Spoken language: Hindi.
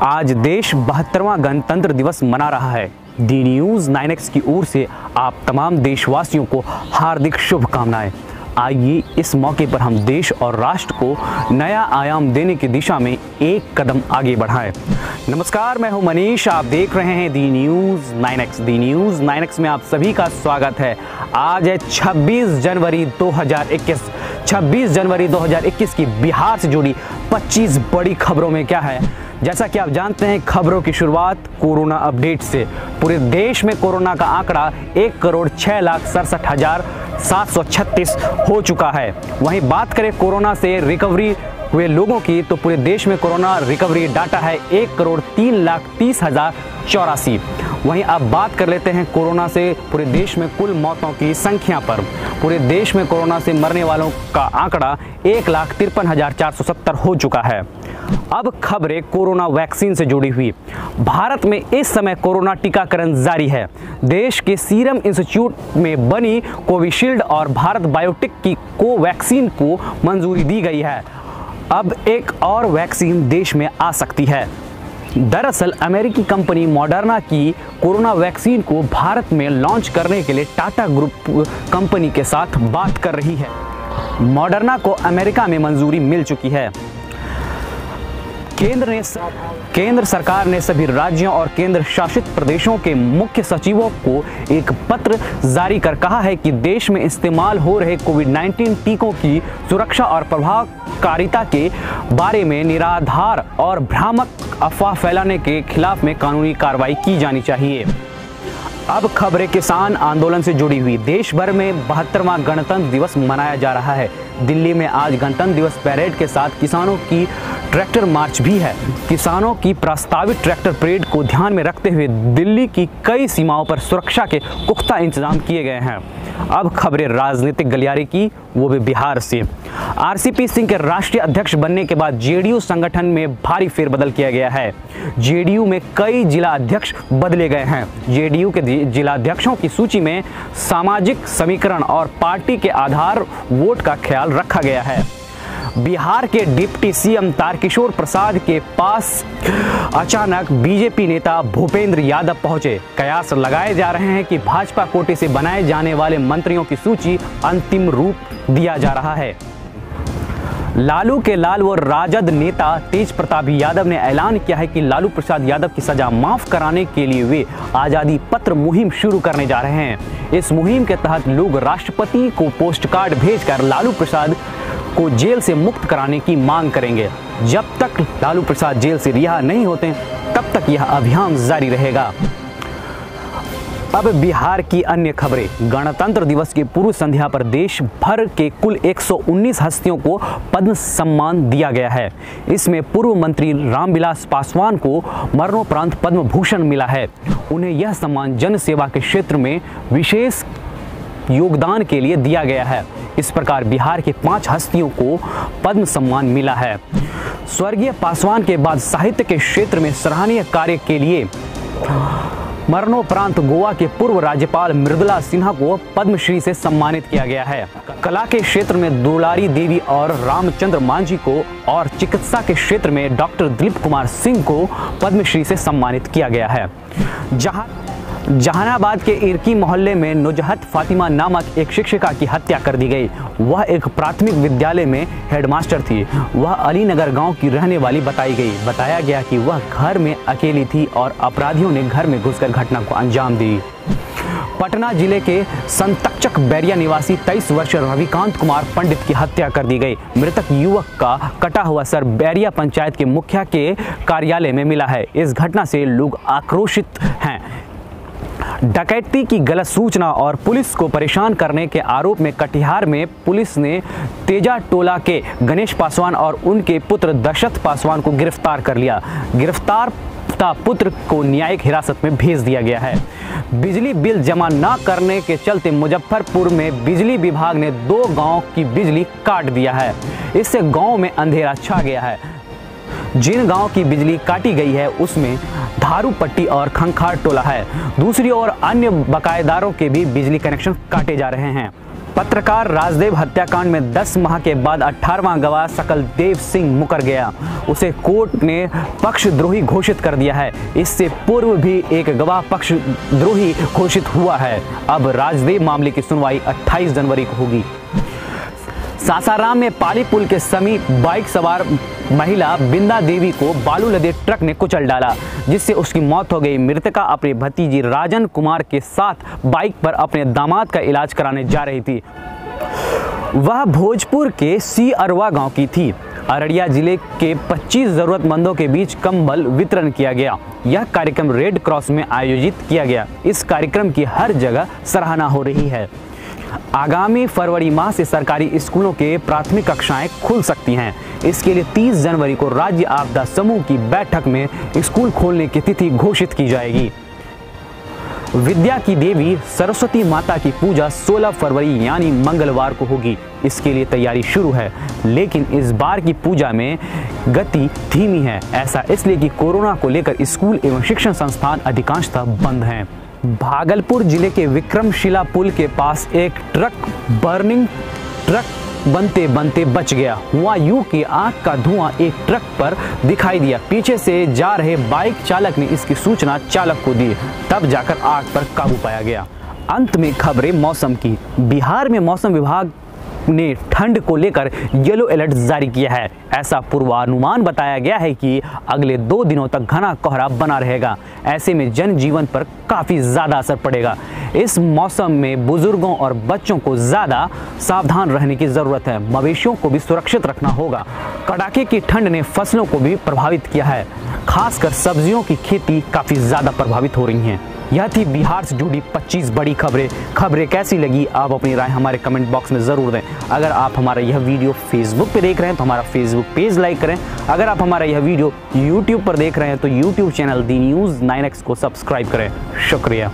आज देश 72वां गणतंत्र दिवस मना रहा है। डी न्यूज़ 9X की ओर से आप तमाम देशवासियों को हार्दिक शुभकामनाएं। आइए इस मौके पर हम देश और राष्ट्र को नया आयाम देने की दिशा में एक कदम आगे बढ़ाएं। नमस्कार, मैं हूं मनीष, आप देख रहे हैं D news 9X। D news 9X में आप सभी का स्वागत है। आज है 26 जनवरी 2021। 26 जनवरी 2021 की बिहार से जुड़ी 25 बड़ी खबरों में क्या है, जैसा कि आप जानते हैं, खबरों की शुरुआत कोरोना अपडेट से। पूरे देश में कोरोना का आंकड़ा 1,06,6736 हो चुका है। वहीं बात करें कोरोना से रिकवरी हुए लोगों की, तो पूरे देश में कोरोना रिकवरी डाटा है 1,03,30,084। वहीं अब बात कर लेते हैं कोरोना से पूरे देश में कुल मौतों की संख्या पर। पूरे देश में कोरोना से मरने वालों का आंकड़ा 1,53,470 हो चुका है। अब खबरें कोरोना वैक्सीन से जुड़ी हुई। भारत में इस समय कोरोना टीकाकरण जारी है। देश के सीरम इंस्टीट्यूट में बनी कोविशील्ड और भारत बायोटेक की कोवैक्सीन को मंजूरी दी गई है। अब एक और वैक्सीन देश में आ सकती है। दरअसल अमेरिकी कंपनी मॉडर्ना की कोरोना वैक्सीन को भारत में लॉन्च करने के लिए टाटा ग्रुप कंपनी के साथ बात कर रही है। मॉडर्ना को अमेरिका में मंजूरी मिल चुकी है। केंद्र सरकार ने सभी राज्यों और केंद्र शासित प्रदेशों के मुख्य सचिवों को एक पत्र जारी कर कहा है कि देश में इस्तेमाल हो रहे कोविड-19 टीकों की सुरक्षा और प्रभावकारिता के बारे में निराधार और भ्रामक अफवाह फैलाने के खिलाफ में कानूनी कार्रवाई की जानी चाहिए। अब खबरें किसान आंदोलन से जुड़ी हुई। देश भर में 72वां गणतंत्र दिवस मनाया जा रहा है। दिल्ली में आज गणतंत्र दिवस परेड के साथ किसानों की ट्रैक्टर मार्च भी है। किसानों की प्रस्तावित ट्रैक्टर परेड को ध्यान में रखते हुए दिल्ली की कई सीमाओं पर सुरक्षा के पुख्ता इंतजाम किए गए हैं। अब खबरें राजनीतिक गलियारे की, वो भी बिहार से। आरसीपी सिंह के राष्ट्रीय अध्यक्ष बनने के बाद जेडीयू संगठन में भारी फेरबदल किया गया है। जेडीयू में कई जिला अध्यक्ष बदले गए हैं। जेडीयू के जिला अध्यक्षों की सूची में सामाजिक समीकरण और पार्टी के आधार वोट का ख्याल रखा गया है। बिहार के डिप्टी सीएम तारकिशोर प्रसाद के पास अचानक बीजेपी नेता भूपेंद्र यादव पहुंचे। कयास लगाए जा रहे हैं कि भाजपा कोटे से बनाए जाने वाले मंत्रियों की सूची अंतिम रूप दिया जा रहा है। लालू के लाल व राजद नेता तेज प्रताप यादव ने ऐलान किया है कि लालू प्रसाद यादव की सजा माफ कराने के लिए वे आजादी पत्र मुहिम शुरू करने जा रहे हैं। इस मुहिम के तहत लोग राष्ट्रपति को पोस्ट कार्ड भेजकर लालू प्रसाद को जेल से मुक्त कराने की मांग करेंगे। जब तक लालू प्रसाद जेल से रिहा नहीं होते तब तक यह अभियान जारी रहेगा। अब बिहार की अन्य खबरें। गणतंत्र दिवस की पूर्व संध्या पर देश भर के कुल 119 हस्तियों को पद्म सम्मान दिया गया है। इसमें पूर्व मंत्री रामविलास पासवान को मरणोपरांत पद्म भूषण मिला है। उन्हें यह सम्मान जन सेवा के क्षेत्र में विशेष योगदान के लिए दिया गया है। इस प्रकार बिहार के 5 हस्तियों को पद्म सम्मान मिला है। स्वर्गीय पासवान के बाद साहित्य के क्षेत्र में सराहनीय कार्य के लिए मरणोपरांत गोवा के पूर्व राज्यपाल मृदुला सिन्हा को पद्मश्री से सम्मानित किया गया है। कला के क्षेत्र में दुलारी देवी और रामचंद्र मांझी को और चिकित्सा के क्षेत्र में डॉक्टर दिलीप कुमार सिंह को पद्मश्री से सम्मानित किया गया है। जहानाबाद के इरकी मोहल्ले में नुजहत फातिमा नामक एक शिक्षिका की हत्या कर दी गई। वह एक प्राथमिक विद्यालय में हेडमास्टर थी। वह अलीनगर गांव की रहने वाली बताई गई। बताया गया कि वह घर में अकेली थी और अपराधियों ने घर में घुसकर घटना को अंजाम दी। पटना जिले के संतकचक बैरिया निवासी 23 वर्षीय रविकांत कुमार पंडित की हत्या कर दी गई। मृतक युवक का कटा हुआ सर बैरिया पंचायत के मुखिया के कार्यालय में मिला है। इस घटना से लोग आक्रोशित हैं। डकैती की गलत सूचना और पुलिस को परेशान करने के आरोप में कटिहार में पुलिस ने तेजा टोला के गणेश पासवान और उनके पुत्र दशरथ पासवान को गिरफ्तार कर लिया। गिरफ्तार पुत्र को न्यायिक हिरासत में भेज दिया गया है। बिजली बिल जमा न करने के चलते मुजफ्फरपुर में बिजली विभाग ने 2 गांव की बिजली काट दिया है। इससे गांव में अंधेरा छा गया है। जिन गांव की बिजली काटी गई है उसमें धारूपट्टी और खंखार टोला है। दूसरी ओर अन्य बकायेदारों के भी बिजली कनेक्शन काटे जा रहे हैं। पत्रकार राजदेव हत्याकांड में 10 माह के बाद 18वां गवाह सकलदेव सिंह मुकर गया। उसे कोर्ट ने पक्षद्रोही घोषित कर दिया है। इससे पूर्व भी एक गवाह पक्षद्रोही घोषित हुआ है। अब राजदेव मामले की सुनवाई 28 जनवरी को होगी। सासाराम में पाली पुल के समीप बाइक सवार महिला बिंदा देवी को बालू लदे ट्रक ने कुचल डाला, जिससे उसकी मौत हो गई। मृतका अपने भतीजी राजन कुमार के साथ बाइक पर अपने दामाद का इलाज कराने जा रही थी। वह भोजपुर के सी अरवा गांव की थी। अररिया जिले के 25 जरूरतमंदों के बीच कंबल वितरण किया गया। यह कार्यक्रम रेड क्रॉस में आयोजित किया गया। इस कार्यक्रम की हर जगह सराहना हो रही है। आगामी फरवरी माह से सरकारी स्कूलों के प्राथमिक कक्षाएं खुल सकती हैं। इसके लिए 30 जनवरी को राज्य आपदा समूह की बैठक में स्कूल खोलने की तिथि घोषित की जाएगी। विद्या की देवी सरस्वती माता की पूजा 16 फरवरी यानी मंगलवार को होगी। इसके लिए तैयारी शुरू है, लेकिन इस बार की पूजा में गति धीमी है। ऐसा इसलिए कि कोरोना को लेकर स्कूल एवं शिक्षण संस्थान अधिकांशतः बंद हैं। भागलपुर जिले के विक्रमशिला पुल के पास एक बर्निंग ट्रक बनते बनते बच गया। हुआ यूं कि आग का धुआं एक ट्रक पर दिखाई दिया। पीछे से जा रहे बाइक चालक ने इसकी सूचना चालक को दी, तब जाकर आग पर काबू पाया गया। अंत में खबरें मौसम की। बिहार में मौसम विभाग ने ठंड को लेकर येलो अलर्ट जारी किया है। ऐसा पूर्वानुमान बताया गया है कि अगले 2 दिनों तक घना कोहरा बना रहेगा। ऐसे में जनजीवन पर काफी ज्यादा असर पड़ेगा। इस मौसम में बुजुर्गों और बच्चों को ज्यादा सावधान रहने की जरूरत है। मवेशियों को भी सुरक्षित रखना होगा। कड़ाके की ठंड ने फसलों को भी प्रभावित किया है। खासकर सब्जियों की खेती काफी ज्यादा प्रभावित हो रही है। यह थी बिहार से जुड़ी 25 बड़ी खबरें कैसी लगी आप अपनी राय हमारे कमेंट बॉक्स में ज़रूर दें। अगर आप हमारा यह वीडियो फेसबुक पे देख रहे हैं तो हमारा फेसबुक पेज लाइक करें। अगर आप हमारा यह वीडियो यूट्यूब पर देख रहे हैं तो यूट्यूब चैनल दी न्यूज़ 9X को सब्सक्राइब करें। शुक्रिया।